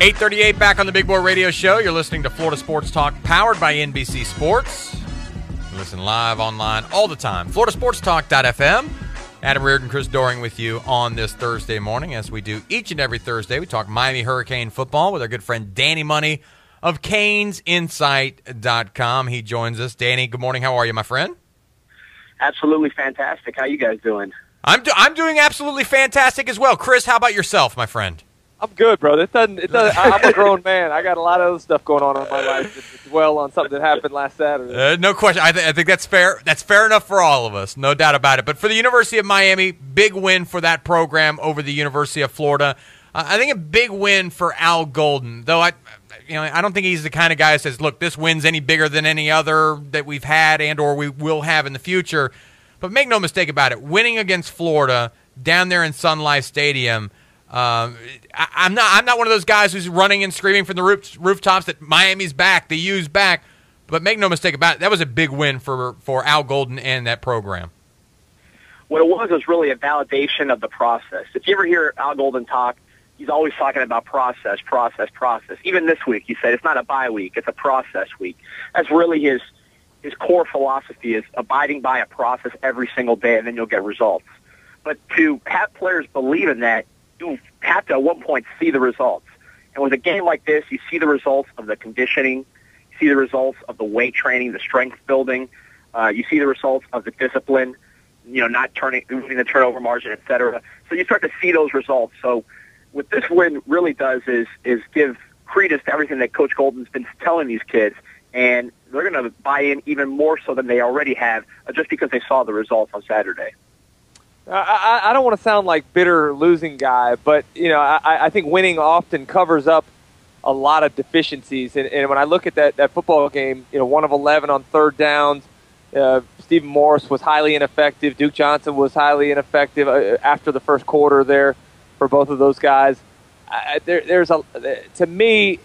8:38 back on the Big Boy Radio Show. You're listening to Florida Sports Talk, powered by NBC Sports. Listen live online all the time. FloridaSportsTalk.fm. Adam Reardon, Chris Doering with you on this Thursday morning, as we do each and every Thursday. We talk Miami Hurricane football with our good friend Danny Money of CanesInSight.com. He joins us. Danny, good morning. How are you, my friend? Absolutely fantastic. How you guys doing? I'm doing absolutely fantastic as well. Chris, how about yourself, my friend? I'm good, brother. It doesn't. I'm a grown man. I got a lot of other stuff going on in my life to dwell on something that happened last Saturday. No question. I think that's fair. That's fair enough for all of us, no doubt about it. But for the University of Miami, big win for that program over the University of Florida. I think a big win for Al Golden, though I don't think he's the kind of guy that says, look, this win's any bigger than any other that we've had and or we will have in the future. But make no mistake about it, winning against Florida down there in Sun Life Stadium, I'm not one of those guys who's running and screaming from the rooftops that Miami's back, the U's back. But make no mistake about it, that was a big win for Al Golden and that program. What it was really a validation of the process. If you ever hear Al Golden talk, he's always talking about process. Even this week, he said it's not a bye week, it's a process week. That's really his core philosophy, is abiding by a process every single day, and then you'll get results. But to have players believe in that, you have to at one point see the results. And with a game like this, you see the results of the conditioning, you see the results of the weight training, the strength building, you see the results of the discipline, not moving the turnover margin, et cetera. So you start to see those results. So what this win really does is give credence to everything that Coach Golden's been telling these kids, and they're going to buy in even more so than they already have, just because they saw the results on Saturday. I don't want to sound like bitter losing guy, but I think winning often covers up a lot of deficiencies. And when I look at that football game, 1 of 11 on third downs. Stephen Morris was highly ineffective. Duke Johnson was highly ineffective after the first quarter there for both of those guys. To me,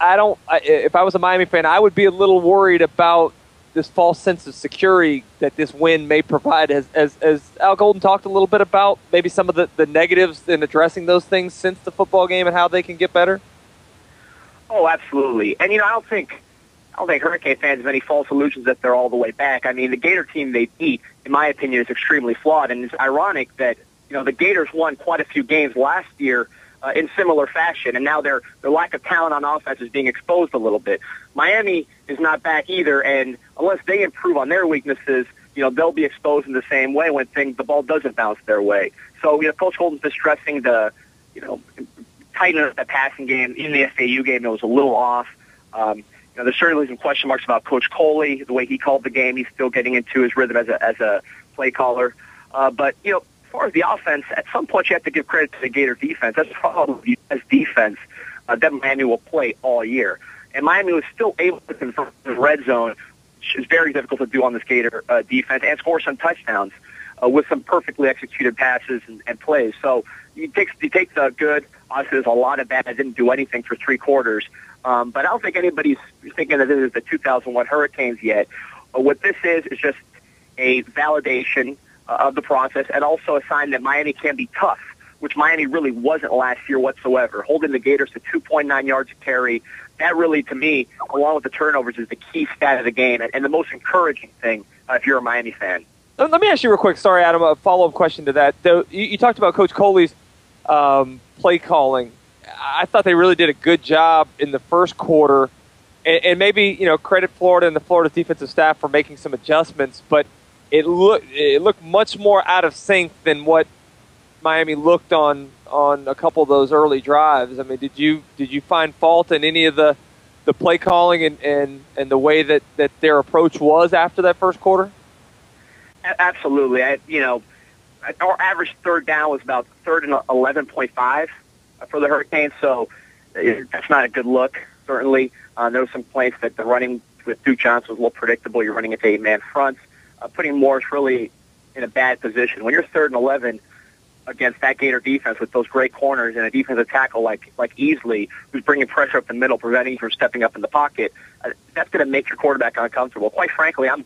if I was a Miami fan, I would be a little worried about this false sense of security that this win may provide. As Al Golden talked a little bit about maybe some of the negatives in addressing those things since the football game and how they can get better? Oh, absolutely. And, I don't think Hurricane fans have any false illusions that they're all the way back. I mean, the Gator team they beat, in my opinion, is extremely flawed. And it's ironic that, the Gators won quite a few games last year in similar fashion, and now their lack of talent on offense is being exposed a little bit. Miami is not back either, and unless they improve on their weaknesses, they'll be exposed in the same way when the ball doesn't bounce their way. So, Coach Golden's been stressing the, tighten up the passing game. In the FAU game, it was a little off. There's certainly some question marks about Coach Coley, the way he called the game. He's still getting into his rhythm as a play caller. But, as far as the offense, at some point you have to give credit to the Gator defense. That's probably the best defense that Miami will play all year. And Miami was still able to convert the red zone, which is very difficult to do on this Gator defense, and score some touchdowns with some perfectly executed passes and plays. So you take the good. Obviously, there's a lot of bad. I didn't do anything for 3 quarters. But I don't think anybody's thinking that this is the 2001 Hurricanes yet. What this is just a validation of the process, and also a sign that Miami can be tough, which Miami really wasn't last year whatsoever. Holding the Gators to 2.9 yards a carry, that really, to me, along with the turnovers, is the key stat of the game and the most encouraging thing if you're a Miami fan. Let me ask you real quick, sorry, Adam, a follow-up question to that. You talked about Coach Coley's play calling. I thought they really did a good job in the first quarter, and maybe credit Florida and the Florida defensive staff for making some adjustments, but it looked much more out of sync than what Miami looked on a couple of those early drives. I mean, did you find fault in any of the play calling and the way that their approach was after that first quarter? Absolutely. Our average third down was about 3rd and 11.5 for the Hurricanes, so that's not a good look, certainly. There was some points that the running with Duke Johnson was a little predictable. You're running into 8-man fronts, putting Morris really in a bad position. When you're 3rd and 11 against that Gator defense with those great corners and a defensive tackle like Easley, who's bringing pressure up the middle, preventing you from stepping up in the pocket, that's going to make your quarterback uncomfortable. Quite frankly, I'm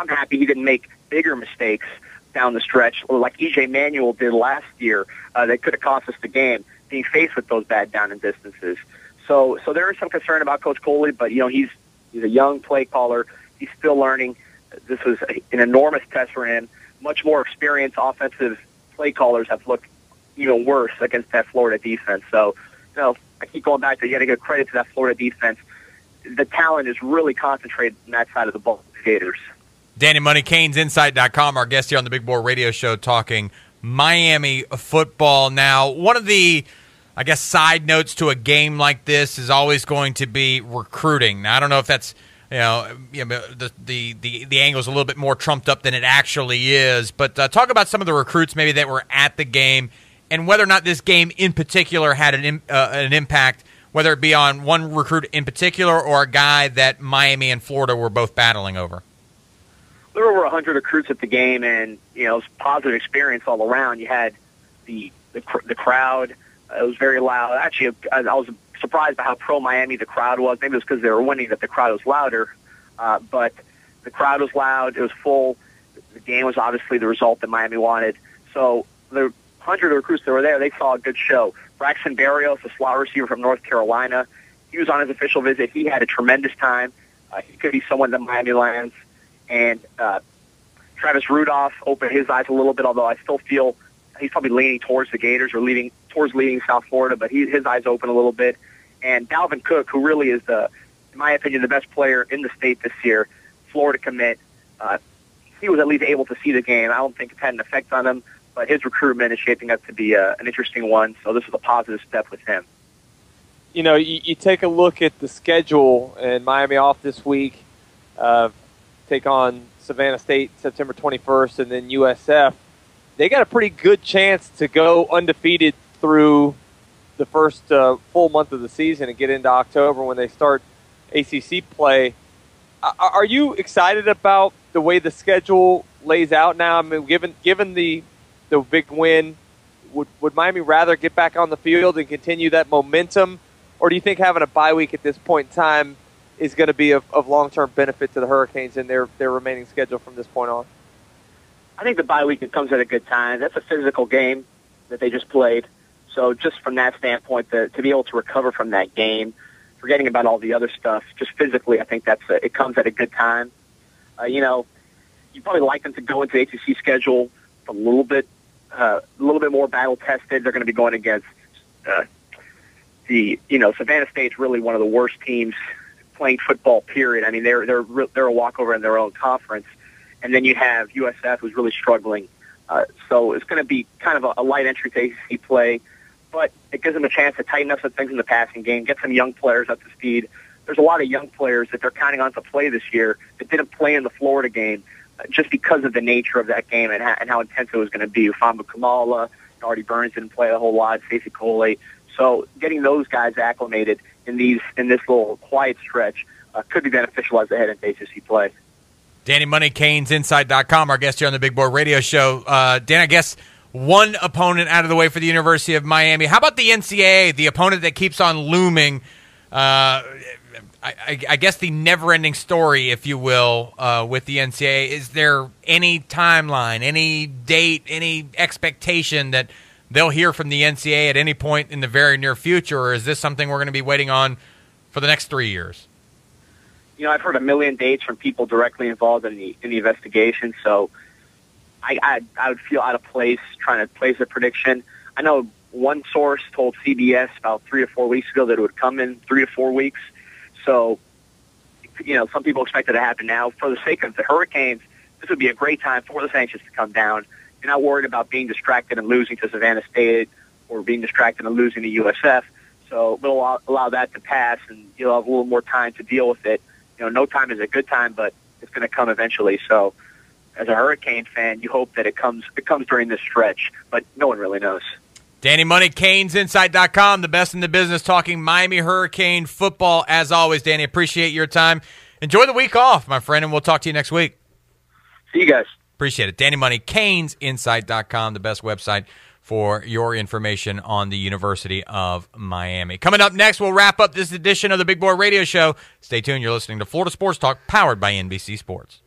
happy he didn't make bigger mistakes down the stretch like E.J. Manuel did last year that could have cost us the game. being faced with those bad down and distances. So there is some concern about Coach Coley, but he's a young play caller. He's still learning. This was an enormous test for him. Much more experienced offensive play callers have looked even worse against that Florida defense. So, I keep going back to you got to give credit to that Florida defense. The talent is really concentrated on that side of the ball, Gators. Danny Money, CanesInsight.com, our guest here on the Big Board Radio Show, talking Miami football. Now, one of the, I guess, side notes to a game like this is always going to be recruiting. Now, I don't know if that's the angle's a little bit more trumped up than it actually is, but talk about some of the recruits maybe that were at the game and whether or not this game in particular had an impact, whether it be on one recruit in particular or a guy that Miami and Florida were both battling over. There were over 100 recruits at the game, and it was a positive experience all around. You had the crowd. It was very loud. Actually, I was surprised by how pro-Miami the crowd was. Maybe it was because they were winning that the crowd was louder, but the crowd was loud. It was full. The game was obviously the result that Miami wanted. So the 100 recruits that were there, they saw a good show. Braxton Berrios, the slot receiver from North Carolina, he was on his official visit. He had a tremendous time. He could be someone that Miami lands. And Travis Rudolph opened his eyes a little bit, although I still feel he's probably leaning towards the Gators or leading South Florida, but his eyes open a little bit. And Dalvin Cook, who really is, in my opinion, the best player in the state this year, Florida commit, he was at least able to see the game. I don't think it's had an effect on him, but his recruitment is shaping up to be an interesting one, so this is a positive step with him. You take a look at the schedule, and Miami off this week, take on Savannah State September 21st, and then USF. They got a pretty good chance to go undefeated through the first full month of the season and get into October when they start ACC play. Are you excited about the way the schedule lays out now? I mean, given the big win, would Miami rather get back on the field and continue that momentum, or do you think having a bye week at this point in time is going to be of long-term benefit to the Hurricanes and their remaining schedule from this point on? I think the bye week comes at a good time. That's a physical game that they just played. So just from that standpoint, to be able to recover from that game, forgetting about all the other stuff, just physically, I think it comes at a good time. You probably like them to go into the ACC schedule a little bit more battle-tested. They're going to be going against Savannah State's really one of the worst teams playing football, period. I mean, they're a walkover in their own conference. And then you have USF, who's really struggling. So it's going to be kind of a light entry to ACC play, but it gives them a chance to tighten up some things in the passing game, get some young players up to speed. There's a lot of young players that they're counting on to play this year that didn't play in the Florida game just because of the nature of that game and how intense it was going to be. Ufamba Kamala, Artie Burns didn't play a whole lot, Stacey Coley. So getting those guys acclimated in this little quiet stretch could be beneficial as they head into ACC play. Danny Money, CanesInsight.com, our guest here on the Big Board Radio Show. Dan, I guess one opponent out of the way for the University of Miami. How about the NCAA, the opponent that keeps on looming? I guess the never-ending story, if you will, with the NCAA. Is there any timeline, any date, any expectation that they'll hear from the NCAA at any point in the very near future, or is this something we're going to be waiting on for the next 3 years? I've heard a million dates from people directly involved in the investigation, so I would feel out of place trying to place a prediction. I know one source told CBS about 3 to 4 weeks ago that it would come in 3 to 4 weeks. So, some people expect it to happen now. For the sake of the Hurricanes, this would be a great time for the sanctions to come down. You're not worried about being distracted and losing to Savannah State or being distracted and losing to USF. So we'll allow that to pass, and you'll have a little more time to deal with it. No time is a good time, but it's going to come eventually. So as a Hurricane fan, you hope that it comes during this stretch, but no one really knows. Danny Money, CanesInsight.com, the best in the business, talking Miami Hurricane football. As always, Danny, appreciate your time. Enjoy the week off, my friend, and we'll talk to you next week. See you guys. Appreciate it. Danny Money, CanesInsight.com, the best website for your information on the University of Miami. Coming up next, we'll wrap up this edition of the Big Board Radio Show. Stay tuned. You're listening to Florida Sports Talk, powered by NBC Sports.